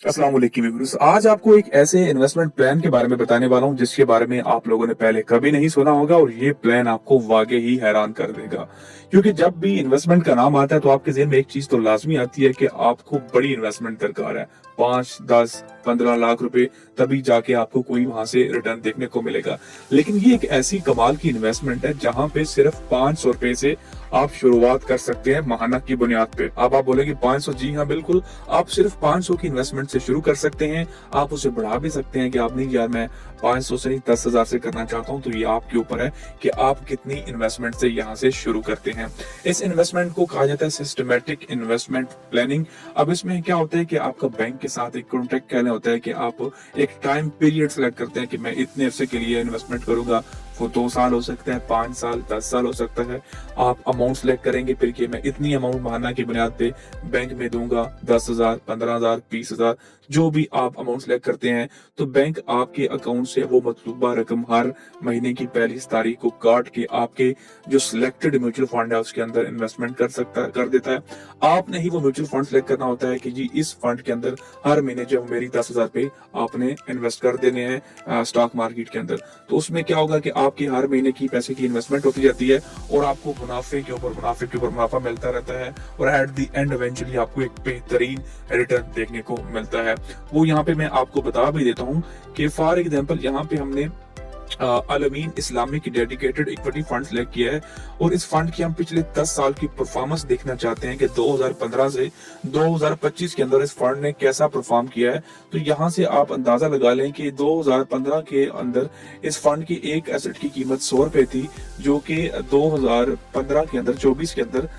अस्सलाम वालेकुम व्यूअर्स। आज आपको एक ऐसे इन्वेस्टमेंट प्लान के बारे में बताने वाला हूं जिसके बारे में आप लोगों ने पहले कभी नहीं सुना होगा और ये प्लान आपको वाकई ही हैरान कर देगा। क्योंकि जब भी इन्वेस्टमेंट का नाम आता है तो आपके ज़हन में एक चीज तो लाजमी आती है कि आपको बड़ी इन्वेस्टमेंट दरकार है। 5, 10, 15 लाख रुपए, तभी जाके आपको कोई वहां से रिटर्न देखने को मिलेगा। लेकिन ये एक ऐसी कमाल की इन्वेस्टमेंट है जहां पे सिर्फ 500 रुपए से आप शुरुआत कर सकते हैं माहाना की बुनियाद पे। अब आप बोलेंगे 500? जी हाँ बिल्कुल, आप सिर्फ 500 की इन्वेस्टमेंट से शुरू कर सकते हैं। आप उसे बढ़ा भी सकते हैं कि आप नहीं यार मैं 500 से नहीं 10,000 से करना चाहता हूं, तो ये आपके ऊपर है कि आप कितनी इन्वेस्टमेंट से यहाँ से शुरू करते हैं। इस इन्वेस्टमेंट को कहा जाता है सिस्टमेटिक इन्वेस्टमेंट प्लानिंग। अब इसमें क्या होता है कि आपका बैंक के साथ एक कॉन्ट्रैक्ट कहना होता है कि आप एक टाइम पीरियड सेलेक्ट करते हैं कि मैं इतने अरसे के लिए इन्वेस्टमेंट करूंगा। वो 2 साल हो सकता है, 5 साल, 10 साल हो सकता है। आप अमाउंट सेलेक्ट करेंगे फिर कि मैं इतनी अमाउंट माहाना की बुनियाद पे बैंक में दूंगा, 10,000, 15,000, 20,000, जो भी आप अमाउंट सेलेक्ट करते हैं, तो बैंक आपके अकाउंट से वो मतलूबा रकम हर महीने की पहली तारीख को काट के आपके जो सिलेक्टेड म्यूचुअल फंड है उसके अंदर इन्वेस्टमेंट कर देता है। आपने ही वो म्यूचुअल फंड सेलेक्ट करना होता है कि जी इस फंड के अंदर हर महीने जो मेरी 10,000 पे आपने इन्वेस्ट कर देने हैं स्टॉक मार्केट के अंदर। तो उसमें क्या होगा कि आपकी हर महीने की पैसे की इन्वेस्टमेंट होती जाती है और आपको मुनाफे के ऊपर मुनाफा मिलता रहता है और एट द एंड इवेंचुअली आपको एक बेहतरीन रिटर्न देखने को मिलता है। वो यहाँ पे मैं आपको बता भी देता हूँ कि फॉर एग्जांपल यहाँ पे हमने Al-Ameen Islamic dedicated equity fund select किया है और इस फंड की हम पिछले 10 साल की परफॉर्मेंस देखना चाहते हैं कि 2015 से 2025 के अंदर इस फंड ने कैसा परफॉर्म किया है। तो यहाँ से आप अंदाजा लगा लें कि 2015 के अंदर इस फंड की एक एसेट की कीमत 100 रुपए थी, जो कि 2015 के अंदर 24 के अंदर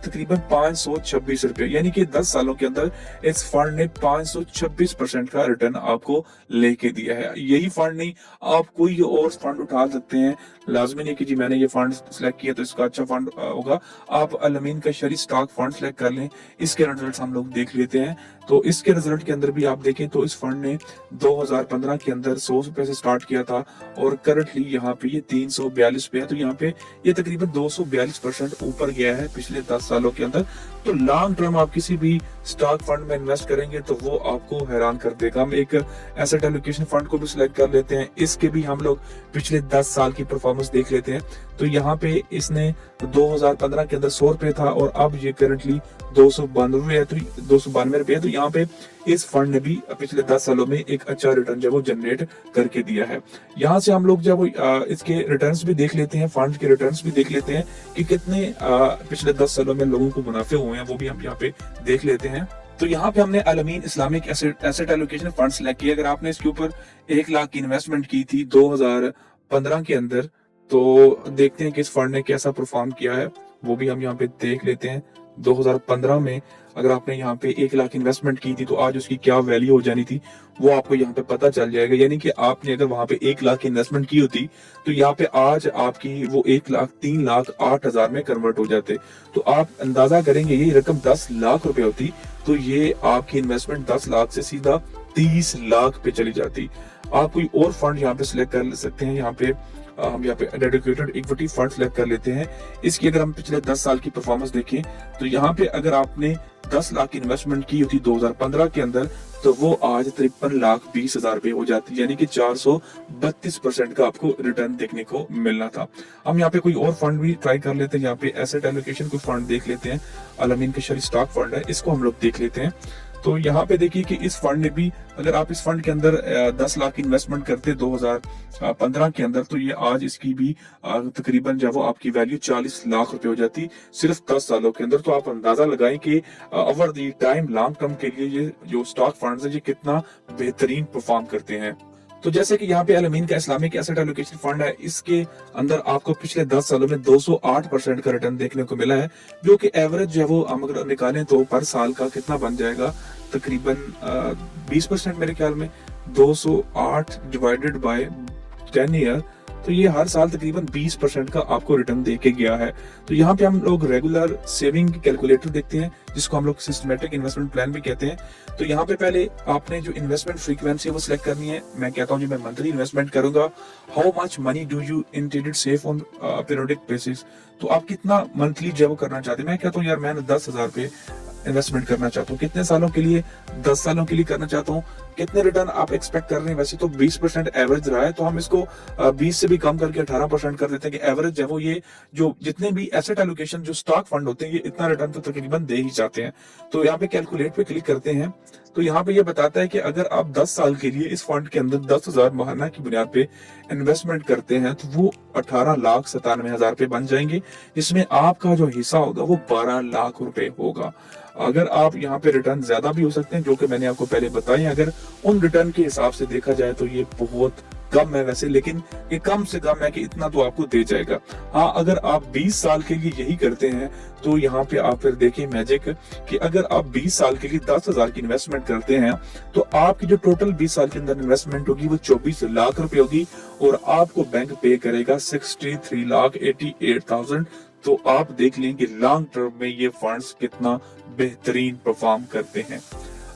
तकरीबन 526 रुपए, यानी कि 10 सालों के अंदर इस फंड ने 526% का रिटर्न आपको लेके दिया है। यही फंड नहीं, आप कोई और फंड उठा सकते हैं। लाजमी नहीं कि जी मैंने ये फंड सेलेक्ट किया तो इसका अच्छा फंड होगा। आप अल-अमीन का शरी स्टॉक फंड सेलेक्ट कर लें, इसके रिजल्ट हम लोग देख लेते हैं। तो इसके रिजल्ट के अंदर भी आप देखें तो इस फंड ने 2015 के अंदर 100 रुपए से स्टार्ट किया था और करंटली यहाँ पे ये 342 पे है। तो यहाँ पे ये तकरीबन 242% ऊपर गया है पिछले 10 सालों के अंदर। तो लॉन्ग टर्म आप किसी भी स्टॉक फंड में इन्वेस्ट करेंगे तो वो आपको हैरान कर देगा। हम एक एसेट एलोकेशन फंड को भी सिलेक्ट कर लेते हैं, इसके भी हम लोग पिछले 10 साल की परफॉर्मेंस देख लेते हैं। तो यहाँ पे इसने 2015 के अंदर 100 रुपए था और अब ये करंटली 292 है, तो 292 रुपए है। तो यहाँ पे इस फंड ने भी पिछले 10 सालों में एक अच्छा रिटर्न जब वो जनरेट करके दिया है। यहाँ से हम लोग जब इसके रिटर्न्स भी देख लेते हैं, फंड के रिटर्न्स भी देख लेते हैं कि कितने पिछले 10 सालों में लोगों को मुनाफे हुए हैं, वो भी हम यहाँ पे देख लेते हैं। तो यहाँ पे हमने Al-Ameen Islamic asset allocation fund select किया। अगर आपने इसके ऊपर 1 लाख की इन्वेस्टमेंट की थी 2015 के अंदर, तो देखते हैं कि इस फंड ने कैसा परफॉर्म किया है, वो भी हम यहाँ पे देख लेते हैं। 2015 में अगर आपने यहाँ पे 1 लाख इन्वेस्टमेंट की थी तो आज उसकी क्या वैल्यू हो जानी थी वो आपको यहाँ पे पता चल जाएगा। यानी कि आपने अगर वहां पे 1 लाख की इन्वेस्टमेंट की होती तो यहाँ पे आज आपकी वो 1 लाख 3,08,000 में कन्वर्ट हो जाते। तो आप अंदाजा करेंगे ये रकम 10 लाख रुपए होती तो ये आपकी इन्वेस्टमेंट 10 लाख से सीधा 30 लाख पे चली जाती। आप कोई और फंड यहाँ पे सिलेक्ट कर सकते हैं। यहाँ पे हम यहाँ पे डेडिकेटेड इक्विटी फंड सेलेक्ट कर लेते हैं। इसकी अगर हम पिछले 10 साल की परफॉर्मेंस देखें तो यहाँ पे अगर आपने 10 लाख की इन्वेस्टमेंट की होती 2015 के अंदर तो वो आज 53,20,000 रुपए हो जाती, यानी कि 432% का आपको रिटर्न देखने को मिलना था। हम यहाँ पे कोई और फंड भी ट्राई कर लेते हैं। यहाँ पे एसेट एलोकेशन को फंड देख लेते हैं, अल-अमीन के शरी स्टॉक फंड है, इसको हम लोग देख लेते हैं। तो यहाँ पे देखिए कि इस फंड ने भी, अगर आप इस फंड के अंदर 10 लाख इन्वेस्टमेंट करते 2015 के अंदर, तो ये आज इसकी भी तकरीबन जब वो आपकी वैल्यू 40 लाख रुपए हो जाती सिर्फ 10 सालों के अंदर। तो आप अंदाजा लगाएं कि over the time long term के लिए ये जो स्टॉक फंड्स है ये कितना बेहतरीन परफॉर्म करते हैं। तो जैसे कि यहाँ पे अल-अमीन का इस्लामिक एसेट एलोकेशन फंड है, इसके अंदर आपको पिछले 10 सालों में 208% का रिटर्न देखने को मिला है, जो कि एवरेज जो है वो हम अगर निकालें तो पर साल का कितना बन जाएगा, तकरीबन 20% मेरे ख्याल में। 208 डिवाइडेड बाय 10 ईयर, तो ये हर साल तकरीबन 20% का आपको रिटर्न दे के गया है। तो यहाँ पे हम लोग रेगुलर सेविंग कैलकुलेटर देखते हैं, जिसको हम लोग सिस्टमेटिक इन्वेस्टमेंट प्लान भी कहते हैं। तो यहाँ पे पहले आपने जो इन्वेस्टमेंट फ्रीक्वेंसी वो सिलेक्ट करनी है। मैं कहता हूँ जी मैं मंथली इन्वेस्टमेंट करूंगा। How much money do you intended save on periodic basis, तो आप कितना मंथली जब करना चाहते हैं। मैं कहता हूँ यार मैंने 10,000 रुपए इन्वेस्टमेंट करना चाहता हूँ, कितने सालों के लिए, 10 सालों के लिए करना चाहता हूँ, कितने रिटर्न आप एक्सपेक्ट कर रहे हैं। वैसे तो 20% एवरेज रहा है, तो हम इसको 20 से भी कम करके 18% कर देते हैं कि एवरेज है वो ये जो जितने भी एसेट एलोकेशन जो स्टॉक फंड होते हैं ये इतना रिटर्न तो तकरीबन दे ही जाते हैं। तो यहाँ पे कैलकुलेट पे क्लिक करते हैं तो यहाँ पे ये बताता है कि अगर आप 10 साल के लिए इस फंड के अंदर 10,000 माहाना की बुनियाद पे इन्वेस्टमेंट करते हैं तो वो 18,97,000 रुपए बन जाएंगे, जिसमें आपका जो हिस्सा होगा वो 12 लाख रुपए होगा। अगर आप यहाँ पे रिटर्न ज्यादा भी हो सकते हैं, जो कि मैंने आपको पहले बताए, अगर उन रिटर्न के हिसाब से देखा जाए तो ये बहुत कम है वैसे, लेकिन ये कम से कम है कि इतना तो आपको दे जाएगा। हाँ, अगर आप 20 साल के लिए यही करते हैं तो यहाँ पे आप फिर देखिए मैजिक कि अगर आप 20 साल के लिए 10,000 की इन्वेस्टमेंट करते हैं तो आपकी जो टोटल 20 साल के अंदर इन्वेस्टमेंट होगी वो 24 लाख रुपए होगी और आपको बैंक पे करेगा 63,88,000। तो आप देख लें कि लॉन्ग टर्म में ये फंड्स कितना बेहतरीन परफॉर्म करते हैं।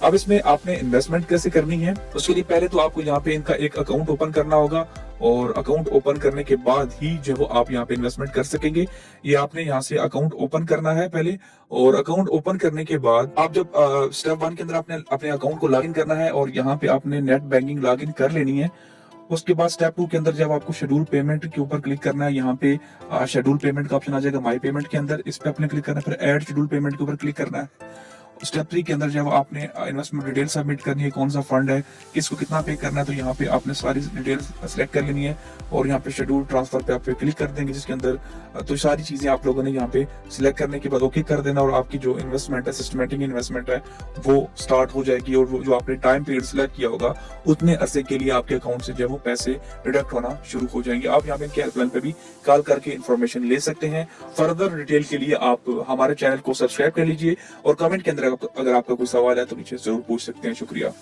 अब इसमें आपने इन्वेस्टमेंट कैसे करनी है, उसके लिए पहले तो आपको यहाँ पे इनका एक अकाउंट ओपन करना होगा और अकाउंट ओपन करने के बाद ही जो वो आप यहाँ पे इन्वेस्टमेंट कर सकेंगे। ये आपने यहाँ से अकाउंट ओपन करना है पहले, और अकाउंट ओपन करने के बाद आप जब स्टेप 1 के अंदर आपने अपने अकाउंट को लॉगिन करना है और यहाँ पे आपने नेट बैंकिंग लॉगिन कर लेनी है। उसके बाद स्टेप 2 के अंदर जब आपको शेड्यूल पेमेंट के ऊपर क्लिक करना है, यहाँ पे शेड्यूल पेमेंट का ऑप्शन आ जाएगा माई पेमेंट के अंदर, इस पे आपने क्लिक करना है, फिर ऐड शेड्यूल पेमेंट के ऊपर क्लिक करना है। स्टेप 3 के अंदर जब आपने इन्वेस्टमेंट डिटेल सबमिट करनी है, कौन सा फंड है, किसको कितना पे करना है, तो यहाँ पे आपने सारी डिटेल्स सिलेक्ट कर लेनी है और यहाँ पे शेड्यूल ट्रांसफर पे आप क्लिक कर देंगे, जिसके अंदर तो सारी चीजें आप लोगों ने यहाँ पे सिलेक्ट करने के बाद ओके कर देना और आपकी जो इन्वेस्टमेंट है, सिस्टमेटिक इन्वेस्टमेंट है, वो स्टार्ट हो जाएगी और जो आपने टाइम पीरियड सिलेक्ट किया होगा उतने अरसे के लिए आपके अकाउंट से जो वो पैसे डिडक्ट होना शुरू हो जाएंगे। आप यहाँ पे इनके हेल्पलाइन पे भी कॉल करके इन्फॉर्मेशन ले सकते हैं। फर्दर डिटेल के लिए आप हमारे चैनल को सब्सक्राइब कर लीजिए और कमेंट के अंदर अगर आपका कोई सवाल है तो नीचे जरूर पूछ सकते हैं। शुक्रिया।